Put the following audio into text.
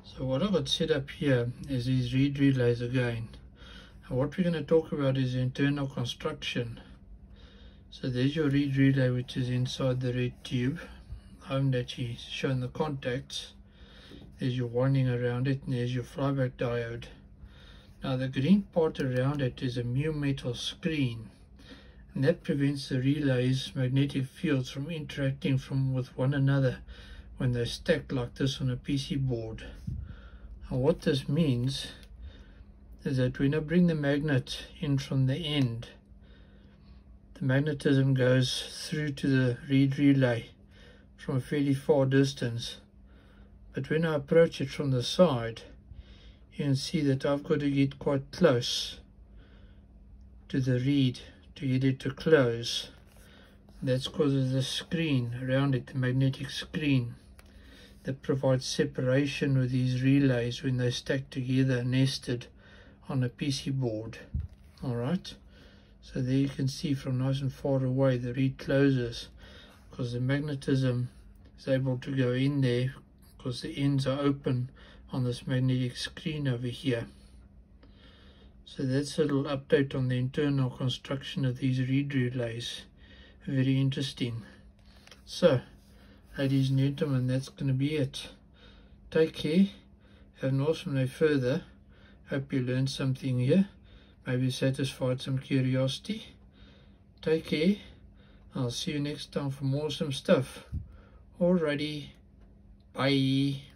So what I've got set up here is these reed relays again. And what we're going to talk about is the internal construction. So there's your reed relay, which is inside the red tube. I haven't actually shown the contacts. There's your winding around it, and there's your flyback diode. Now the green part around it is a mu metal screen, and that prevents the relay's magnetic fields from interacting with one another when they're stacked like this on a PC board. And what this means is that when I bring the magnet in from the end, the magnetism goes through to the reed relay from a fairly far distance. But when I approach it from the side, you can see that I've got to get quite close to the reed to get it to close. That's because of the screen around it, the magnetic screen, that provides separation with these relays when they stack together, nested on a PC board. Alright, so there you can see from nice and far away the reed closes because the magnetism is able to go in there because the ends are open on this magnetic screen over here. So that's a little update on the internal construction of these reed relays. Very interesting. So ladies and gentlemen, that's going to be it. Take care. Have an awesome day further. Hope you learned something here. Maybe satisfied some curiosity. Take care. I'll see you next time for more awesome stuff. Alrighty. Bye.